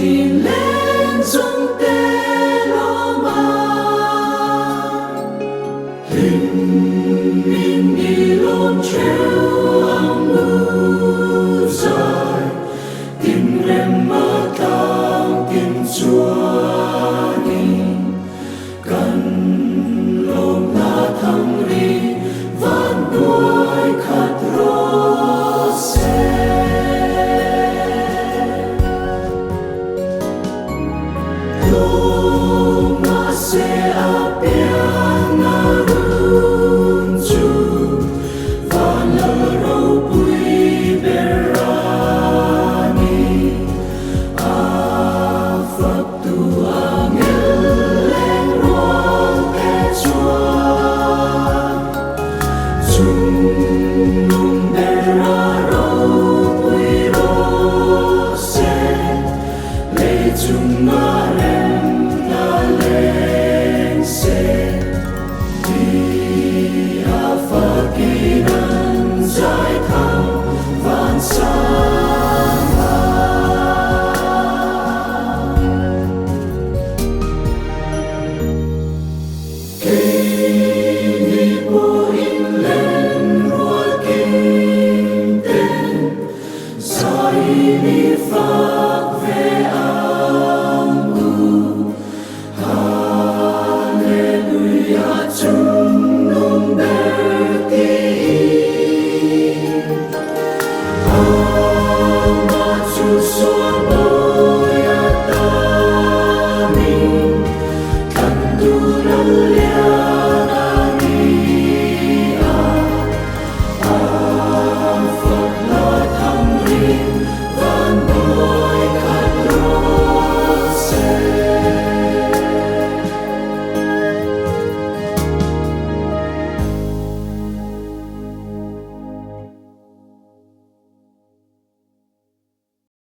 thì lên dung tê lo ma hình mình đi lon treo ang mưa dài tìm rem mơ tang tìm chúa đi cần lòng ta thăng đi van đuôi khát rô xe lo ma se apian arunju van ro pui berani afak tu angel leng ruang ke chuan chung nung beraro pui ro se le chung ma rem na leng se di afakinan zai thang van sang ni po in len ruột kinh tên sai ni phak ve ang u hallelujah chung nung ber ti ama chu son boy atami kan du na